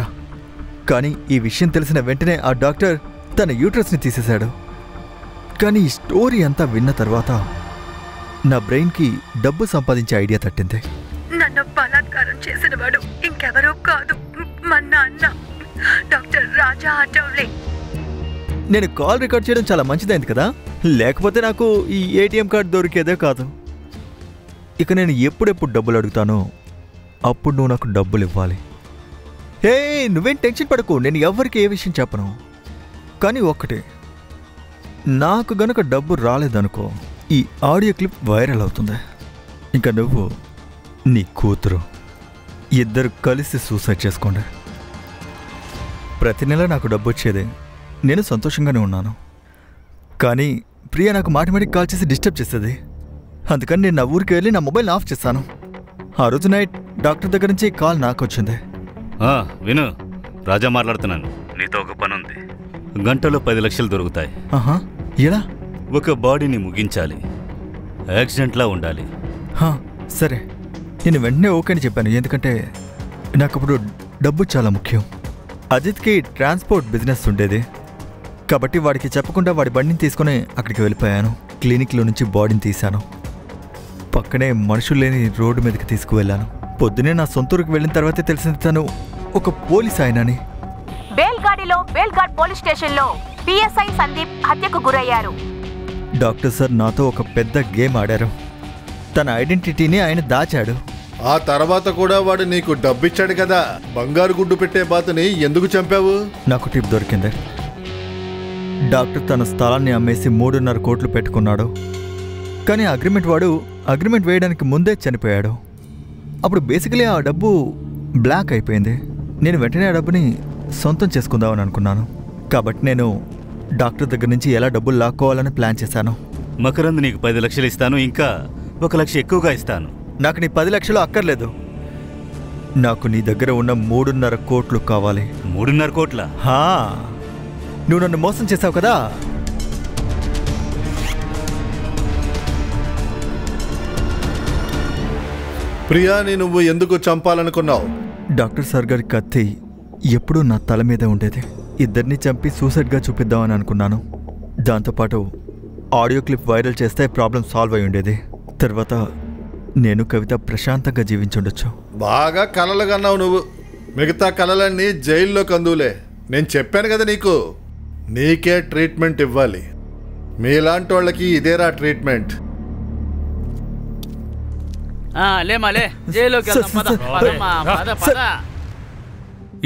కానీ ఈ విషయం తెలిసిన వెంటనే ఆ డాక్టర్ తన యూట్రస్ని తీసేశాడు. కానీ ఈ స్టోరీ అంతా విన్న తర్వాత నా బ్రెయిన్కి డబ్బు సంపాదించే ఐడియా తట్టింది. నన్ను బలాత్కారం చేసినవాడు ఇంకెవరో కాదు, మా నాన్న డాక్టర్ రాజా అటౌలే. నేను కాల్ రికార్డ్ చేయడం చాలా మంచిదైంది కదా, లేకపోతే నాకు ఈ ఏటీఎం కార్డు దొరికేదే కాదు. ఇక నేను ఎప్పుడెప్పుడు డబ్బులు అడుగుతానో అప్పుడు నువ్వు నాకు డబ్బులు ఇవ్వాలి. హే, నువ్వేం టెన్షన్ పడకు, నేను ఎవ్వరికి ఏ విషయం చెప్పను. కానీ ఒక్కటే, నాకు గనక డబ్బు రాలేదనుకో ఈ ఆడియో క్లిప్ వైరల్ అవుతుంది. ఇంకా నువ్వు నీ కూతురు ఇద్దరు కలిసి సూసైడ్ చేసుకోండి. ప్రతి నెల నాకు డబ్బు వచ్చేదే, నేను సంతోషంగానే ఉన్నాను. కానీ ప్రియా నాకు మాటిమాటికి కాల్ చేసి డిస్టర్బ్ చేసేది. అందుకని నేను నా ఊరికి వెళ్ళి నా మొబైల్ ఆఫ్ చేస్తాను. ఆ రోజు నైట్ డాక్టర్ దగ్గర నుంచి కాల్ నాకు వచ్చింది. విను, రాజా మాట్లాడుతున్నాను. నీతో ఒక పని ఉంది. గంటలో 10 లక్షలు దొరుకుతాయి. ఎలా? ఒక బాడీని ముగించాలి, యాక్సిడెంట్లా ఉండాలి. సరే, నేను వెంటనే ఓకే అని చెప్పాను. ఎందుకంటే నాకు అప్పుడు డబ్బు చాలా ముఖ్యం. అజిత్కి ట్రాన్స్పోర్ట్ బిజినెస్ ఉండేది కాబట్టి వాడికి చెప్పకుండా వాడి బండిని తీసుకుని అక్కడికి వెళ్ళిపోయాను. క్లినిక్లో నుంచి బాడీని తీశాను. పక్కనే మనుషులు లేని రోడ్డు మీదకి తీసుకువెళ్ళాను. పొద్దునే నా సొంతూరుకు వెళ్ళిన తర్వాతే తెలిసింది తను ఒక పోలీస్ ఆయనని. బేల్గాడిలో బేల్గాడ్ పోలీస్ స్టేషన్లో పిఎస్ఐ సందీప్ హత్యకు గురయ్యారు. డాక్టర్ సార్ నాతో ఒక పెద్ద గేమ్ ఆడారు. తన ఐడెంటిటీని ఆయన దాచాడు. ఆ తర్వాత కూడా వాడు నీకు డబ్బిచ్చాడు కదా, బంగారు గుడ్డు పెట్టే బాతుని ఎందుకు చంపావు? నాకు టిప్ దొరికింది. డాక్టర్ తన స్థలాన్ని అమ్మేసి 3.5 కోట్లు పెట్టుకున్నాడు. కానీ వాడు అగ్రిమెంట్ వేయడానికి ముందే చనిపోయాడు. అప్పుడు బేసికలీ ఆ డబ్బు బ్లాక్ అయిపోయింది. నేను వెంటనే ఆ డబ్బుని సొంతం చేసుకుందామని అనుకున్నాను. కాబట్టి నేను డాక్టర్ దగ్గర నుంచి ఎలా డబ్బులు లాక్కోవాలని ప్లాన్ చేశాను. మకరంద్ నీకు 10 లక్షలు ఇస్తాను, ఇంకా 1 లక్ష ఎక్కువగా ఇస్తాను. నాకు నీ 10 లక్షలు అక్కర్లేదు. నాకు నీ దగ్గర ఉన్న 3.5 కోట్లు కావాలి. 3.5 కోట్ల? నువ్వు నన్ను మోసం చేశావు కదా. ప్రియాని నువ్వు ఎందుకు చంపాలనుకున్నావు? డాక్టర్ సార్ గారి కత్తి ఎప్పుడూ నా తల మీదే ఉండేది. ఇద్దరిని చంపి సూసైడ్గా చూపిద్దామని అనుకున్నాను. దాంతోపాటు ఆడియో క్లిప్ వైరల్ చేస్తే ప్రాబ్లం సాల్వ్ అయి ఉండేది. తర్వాత నేను కవిత ప్రశాంతంగా జీవించుండొచ్చు. బాగా కలలు కన్నావు నువ్వు. మిగతా కలలన్నీ జైల్లో కందులే. నేను చెప్పాను కదా నీకు, నీకే ట్రీట్మెంట్ ఇవ్వాలి. మీలాంటి వాళ్ళకి ఇదేరా ట్రీట్మెంట్. లేమా లే జైల్లోకి వెళ్దాం పద పదమ్మా పద పద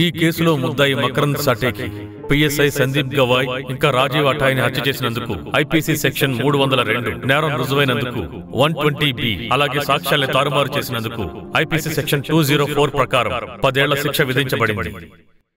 ఈ కేసులో ముద్దాయి మకరంద్ సాటేకి పిఎస్ఐ సందీప్ గవాయ్ ఇంకా రాజీవ్ అఠాయిని హత్య చేసినందుకు ఐపీసీ సెక్షన్ 302 నేరం రుజువైనందుకు 120B అలాగే సాక్ష్యాల్ని తారుమారు చేసినందుకు ఐపీసీ సెక్షన్ 204 ప్రకారం 10 ఏళ్ల శిక్ష విధించబడింది.